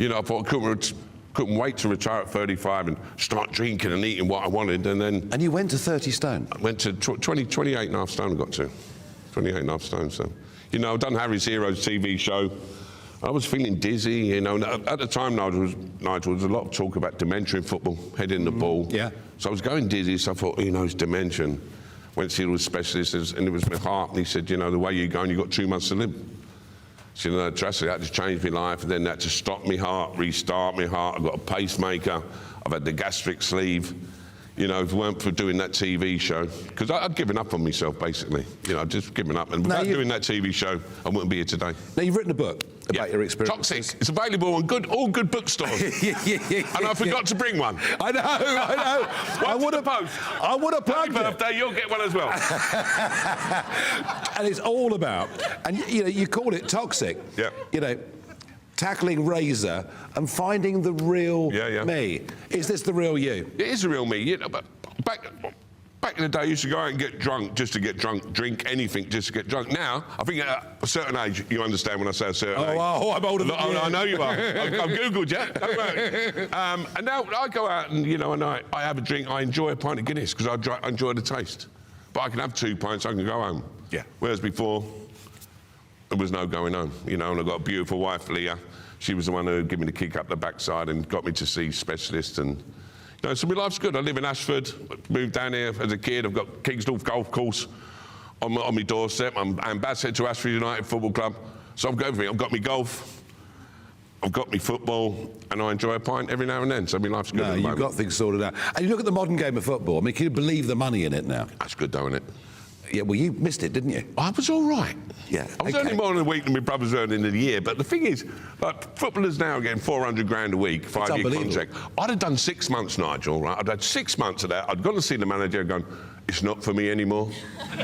I thought I couldn't wait to retire at 35 and start drinking and eating what I wanted, and then... And you went to 30 stone? I went to 28 and a half stone I got to. 28 and a half stone, so... I've done Harry's Heroes TV show. I was feeling dizzy, and at the time, Nigel, there was a lot of talk about dementia in football, heading the ball. Yeah. So I was going dizzy, so I thought, it's dementia. Went to see all the specialists, and it was my heart, and he said, the way you're going, you've got 2 months to live. So, drastically, that just changed my life, and then that to stop my heart, restart my heart. I've got a pacemaker, I've had the gastric sleeve. If it weren't for doing that TV show, because I'd given up on myself, basically. I'd just given up. And without doing that TV show, I wouldn't be here today. Now, you've written a book about your experience. Toxic. It's available on all good bookstores. And I forgot to bring one. I know. I would have plugged it. Happy birthday, you'll get one as well. And it's all about, and you call it Toxic. Yeah. Tackling Razor and finding the real me. Is this the real you? It is the real me, but back in the day, I used to go out and get drunk just to get drunk, drink anything just to get drunk. Now, I think at a certain age, you understand when I say a certain age. Oh, I'm older than you. I know you are. I've Googled you. Don't worry. And now I go out and, and I have a drink. I enjoy a pint of Guinness because I enjoy the taste. But I can have 2 pints, I can go home. Yeah. Whereas before, there was no going home, and I've got a beautiful wife, Leah. She was the one who gave me the kick up the backside and got me to see specialists. And, so my life's good. I live in Ashford, moved down here as a kid. I've got Kingsdorf Golf Course on my doorstep. I'm ambassador to Ashford United Football Club. So I've got everything. I've got me golf, I've got me football, and I enjoy a pint every now and then. So my life's good at the moment. You've got things sorted out. And you look at the modern game of football. Can you believe the money in it now? That's good, though, isn't it? Yeah, well, you missed it, didn't you? I was all right. Yeah. I was earning more than a week than my brother's earning in the year. But the thing is, footballers now are getting 400 grand a week, 5-year contract. I'd have done 6 months, Nigel, right? I'd had 6 months of that. I'd gone to see the manager and gone, it's not for me anymore. What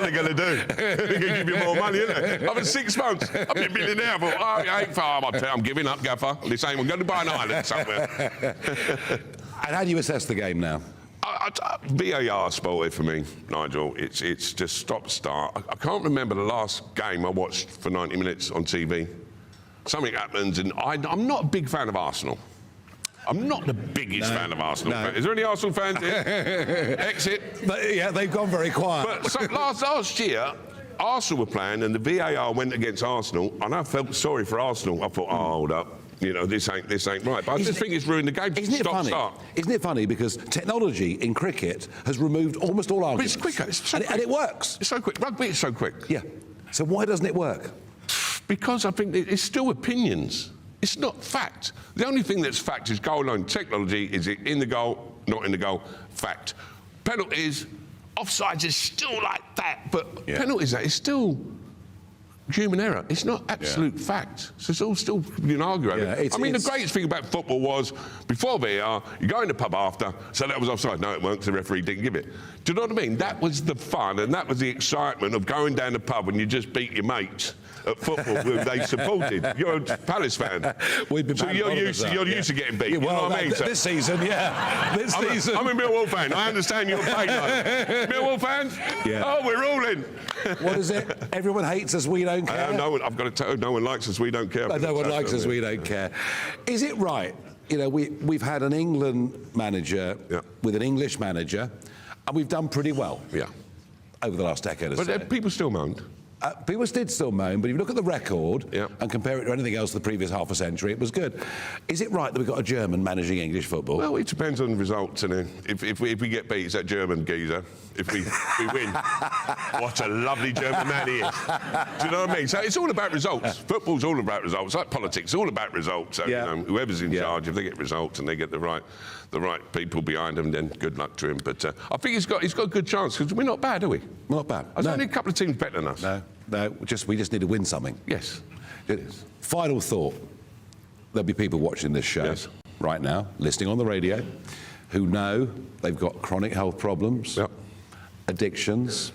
are they going to do? They're going to give you more money, isn't it? I've had 6 months. I've been a millionaire. I thought, I ain't far. I'm giving up, Gaffer. This ain't, I'm going to buy an island somewhere. And how do you assess the game now? VAR spoiled it for me, Nigel. It's just stop-start. I can't remember the last game I watched for 90 minutes on TV. Something happens, and I'm not a big fan of Arsenal. I'm not the biggest fan of Arsenal. No. Is there any Arsenal fans here? Exit. Yeah, they've gone very quiet. But so, last year, Arsenal were playing and the VAR went against Arsenal, and I felt sorry for Arsenal. I thought, oh, hold up. You know, this ain't right. But I just think it's ruined the game. Isn't it funny? Start. Isn't it funny? Because technology in cricket has removed almost all arguments. But it's quicker. It's so and it works. It's so quick. Rugby is so quick. Yeah. So why doesn't it work? Because I think it's still opinions. It's not fact. The only thing that's fact is goal line. Technology, is it in the goal, not in the goal? Fact. Penalties, offsides is still like that, but penalties, it's still human error. It's not absolute fact. So it's all still being argued over. I mean, the greatest thing about football was, before VAR, you go in the pub after, so that was offside. No, it weren't, because the referee didn't give it. Do you know what I mean? That was the fun, and that was the excitement of going down the pub when you just beat your mates at football who they supported. You're a Palace fan. We've been so you're used to getting beat. Yeah, well, you know what I mean? This season, yeah. This season. I'm a Millwall fan. I understand you're paid. Millwall fans? Yeah. Oh, we're all in. What is it? Everyone hates us, we don't care. I've got to tell you, no one likes us, we don't care. No one likes us, we don't care. Is it right? You know, we've had an England manager with an English manager, and we've done pretty well. Yeah. Over the last decade or so. But people still moaned. People did still moan, but if you look at the record and compare it to anything else the previous half a century, it was good. Is it right that we've got a German managing English football? Well, it depends on the results. And if we get beat, it's that German geezer. If we win, what a lovely German man he is. Do you know what I mean? So it's all about results. Football's all about results. Like politics, it's all about results. So, you know, whoever's in charge, if they get results and they get the right people behind them, then good luck to him. But I think he's got a good chance, because we're not bad, are we? Not bad. There's only a couple of teams better than us. No, we just need to win something. Yes. It is. Final thought. There'll be people watching this show right now, listening on the radio, who know they've got chronic health problems, addictions.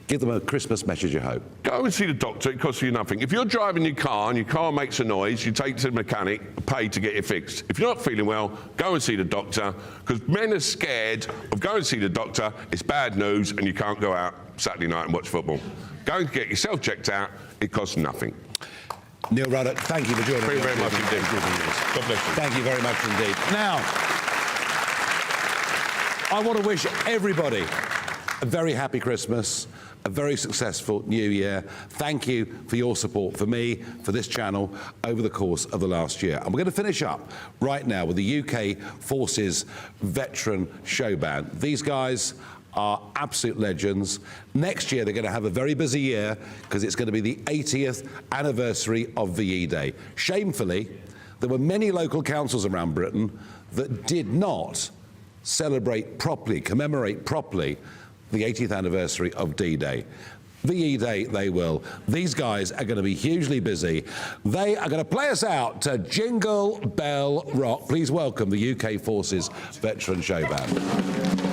Give them a Christmas message of hope. Go and see the doctor, it costs you nothing. If you're driving your car and your car makes a noise, you take it to the mechanic, pay to get it fixed. If you're not feeling well, go and see the doctor, because men are scared of going to see the doctor. It's bad news and you can't go out Saturday night and watch football. Go and get yourself checked out, it costs nothing. Neil Ruddock, thank you for joining me. Thank you very much indeed. God bless you. Thank you very much indeed. Now, I want to wish everybody a very happy Christmas, a very successful New Year. Thank you for your support for me, for this channel, over the course of the last year. And we're going to finish up right now with the UK Forces Veteran Show Band. These guys are absolute legends. Next year, they're going to have a very busy year, because it's going to be the 80th anniversary of VE Day. Shamefully, there were many local councils around Britain that did not celebrate properly, commemorate properly, the 80th anniversary of D-Day. VE Day, they will. These guys are going to be hugely busy. They are going to play us out to Jingle Bell Rock. Please welcome the UK Forces Veteran Show Band.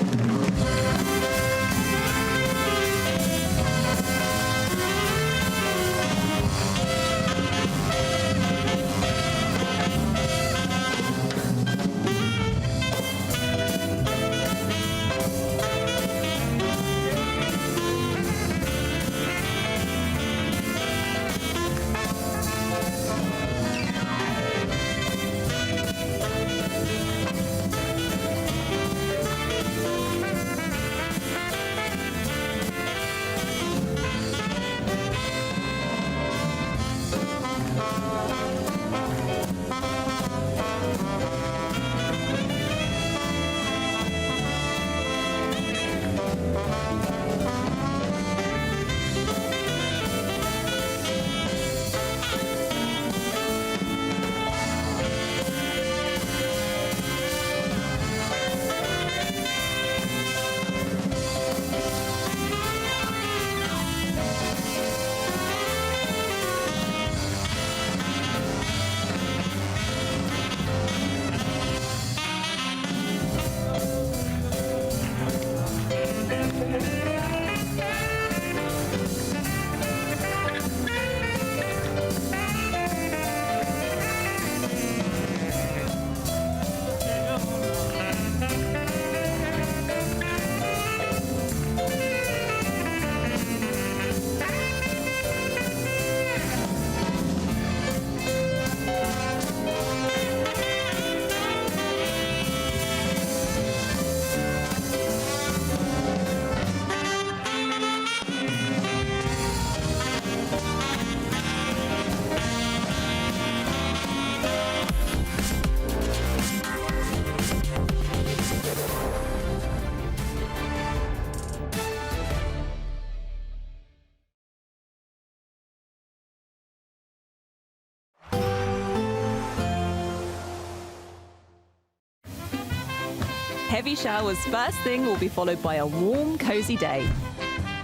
Heavy showers first thing will be followed by a warm, cosy day.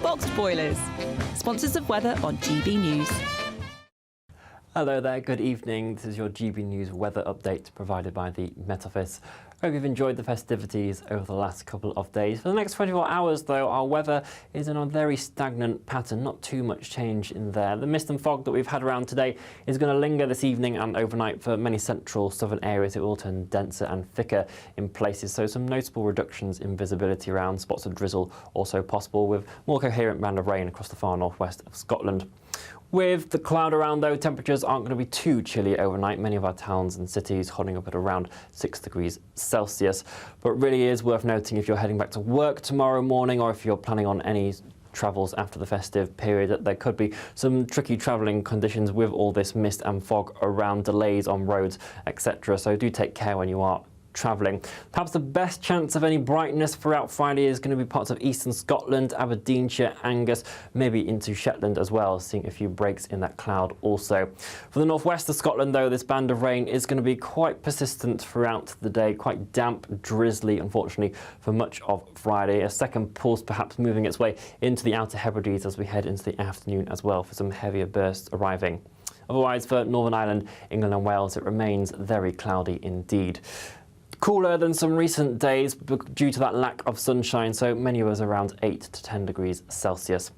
Boxed boilers, sponsors of weather on GB News. Hello there, good evening. This is your GB News weather update provided by the Met Office. Hope you've enjoyed the festivities over the last couple of days. For the next 24 hours, though, our weather is in a very stagnant pattern, not too much change in there. The mist and fog that we've had around today is going to linger this evening and overnight for many central southern areas. It will turn denser and thicker in places, so some notable reductions in visibility around. Spots of drizzle also possible, with more coherent band of rain across the far northwest of Scotland. With the cloud around, though, temperatures aren't going to be too chilly overnight. Many of our towns and cities holding up at around 6 degrees Celsius. But it really is worth noting if you're heading back to work tomorrow morning, or if you're planning on any travels after the festive period, that there could be some tricky travelling conditions with all this mist and fog around, delays on roads, etc. So do take care when you are travelling. Perhaps the best chance of any brightness throughout Friday is going to be parts of eastern Scotland, Aberdeenshire, Angus, maybe into Shetland as well, seeing a few breaks in that cloud also. For the northwest of Scotland, though, this band of rain is going to be quite persistent throughout the day, quite damp, drizzly, unfortunately, for much of Friday. A second pulse perhaps moving its way into the Outer Hebrides as we head into the afternoon as well, for some heavier bursts arriving. Otherwise, for Northern Ireland, England and Wales, it remains very cloudy indeed. Cooler than some recent days due to that lack of sunshine, so many of us around 8 to 10 degrees Celsius.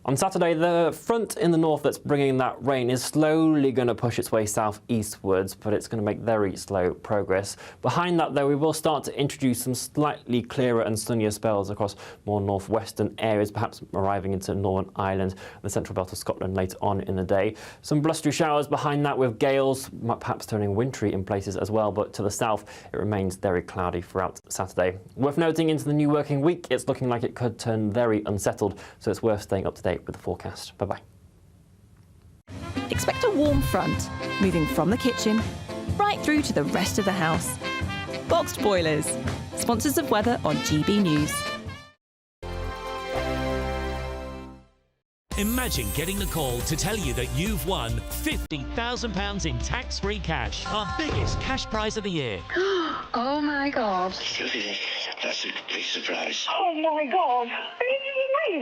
On Saturday, the front in the north that's bringing that rain is slowly going to push its way southeastwards, but it's going to make very slow progress. Behind that, though, we will start to introduce some slightly clearer and sunnier spells across more northwestern areas, perhaps arriving into Northern Ireland and the central belt of Scotland later on in the day. Some blustery showers behind that, with gales perhaps turning wintry in places as well, but to the south, it remains very cloudy throughout Saturday. Worth noting, into the new working week, it's looking like it could turn very unsettled, so it's worth staying up to date with the forecast. Bye-bye. Expect a warm front, moving from the kitchen right through to the rest of the house. Boxed boilers, sponsors of weather on GB News. Imagine getting a call to tell you that you've won £50,000 in tax-free cash, our biggest cash prize of the year. Oh my God. That's a big surprise. Oh my God. This is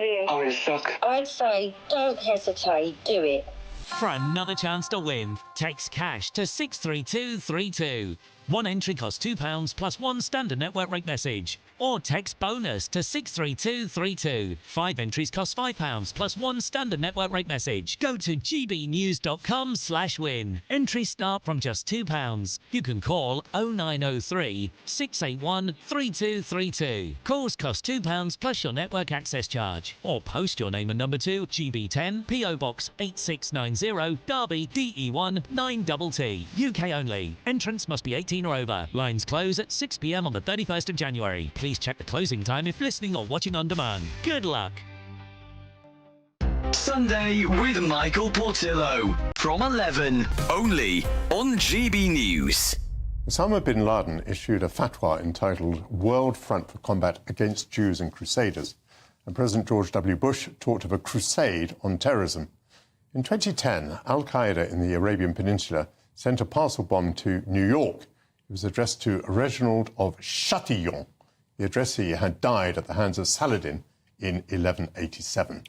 amazing. I'm in shock. I'd say don't hesitate, do it. For another chance to win, text cash to 63232. One entry costs £2 plus one standard network rate message. Or text bonus to 63232. 5 entries cost £5 plus one standard network rate message. Go to gbnews.com/win. Entries start from just £2. You can call 0903 681 3232. Calls cost £2 plus your network access charge. Or post your name and number to GB10 PO Box 8690 Derby DE1 9TT. UK only. Entrance must be 18 or over. Lines close at 6 p.m. on the 31st of January. Please check the closing time if listening or watching on demand. Good luck. Sunday with Michael Portillo from 11, only on GB News. Osama bin Laden issued a fatwa entitled World Front for Combat Against Jews and Crusaders, and President George W. Bush talked of a crusade on terrorism. In 2010, Al-Qaeda in the Arabian Peninsula sent a parcel bomb to New York. It was addressed to Reginald of Chatillon. The addressee had died at the hands of Saladin in 1187.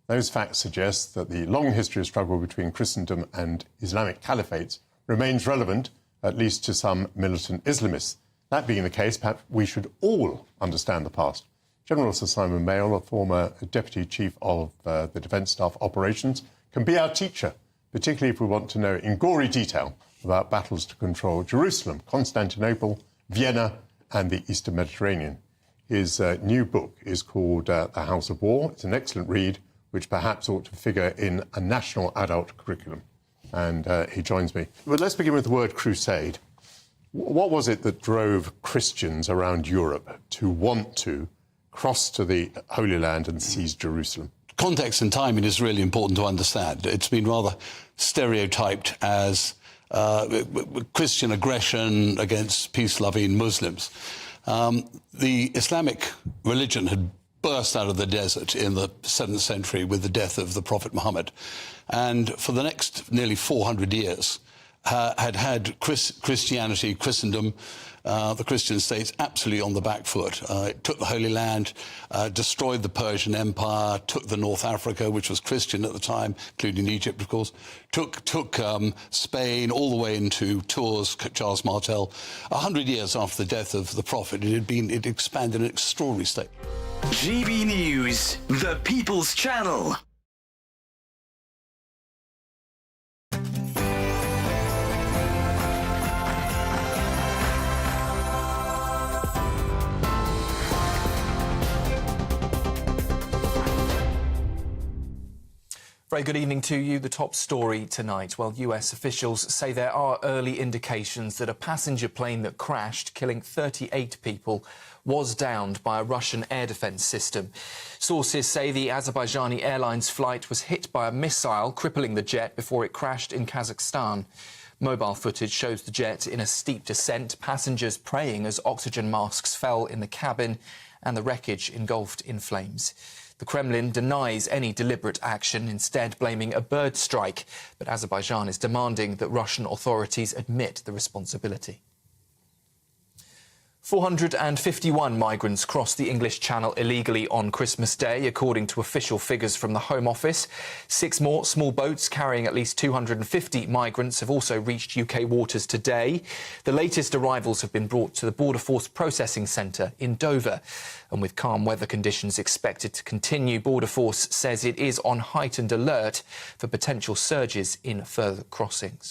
Those facts suggest that the long history of struggle between Christendom and Islamic caliphates remains relevant, at least to some militant Islamists. That being the case, perhaps we should all understand the past. General Sir Simon Mayle, a former Deputy Chief of the Defence Staff Operations, can be our teacher, particularly if we want to know in gory detail about battles to control Jerusalem, Constantinople, Vienna, and the Eastern Mediterranean. His new book is called The House of War. It's an excellent read, which perhaps ought to figure in a national adult curriculum. And he joins me. Well, let's begin with the word crusade. What was it that drove Christians around Europe to want to cross to the Holy Land and seize Jerusalem? Context and timing is really important to understand. It's been rather stereotyped as Christian aggression against peace-loving Muslims. The Islamic religion had burst out of the desert in the 7th century with the death of the Prophet Muhammad, and for the next nearly 400 years had Christianity, Christendom, the Christian states absolutely on the back foot. It took the Holy Land, destroyed the Persian Empire, took the North Africa, which was Christian at the time, including Egypt, of course, took Spain all the way into Tours, Charles Martel. 100 years after the death of the Prophet, it expanded in an extraordinary state. GB News, the People's Channel. Very good evening to you. The top story tonight. Well, US officials say there are early indications that a passenger plane that crashed, killing 38 people, was downed by a Russian air defence system. Sources say the Azerbaijani Airlines flight was hit by a missile, crippling the jet before it crashed in Kazakhstan. Mobile footage shows the jet in a steep descent, passengers praying as oxygen masks fell in the cabin and the wreckage engulfed in flames. The Kremlin denies any deliberate action, instead blaming a bird strike. But Azerbaijan is demanding that Russian authorities admit the responsibility. 451 migrants crossed the English Channel illegally on Christmas Day, according to official figures from the Home Office. 6 more small boats carrying at least 250 migrants have also reached UK waters today. The latest arrivals have been brought to the Border Force Processing Centre in Dover. And with calm weather conditions expected to continue, Border Force says it is on heightened alert for potential surges in further crossings.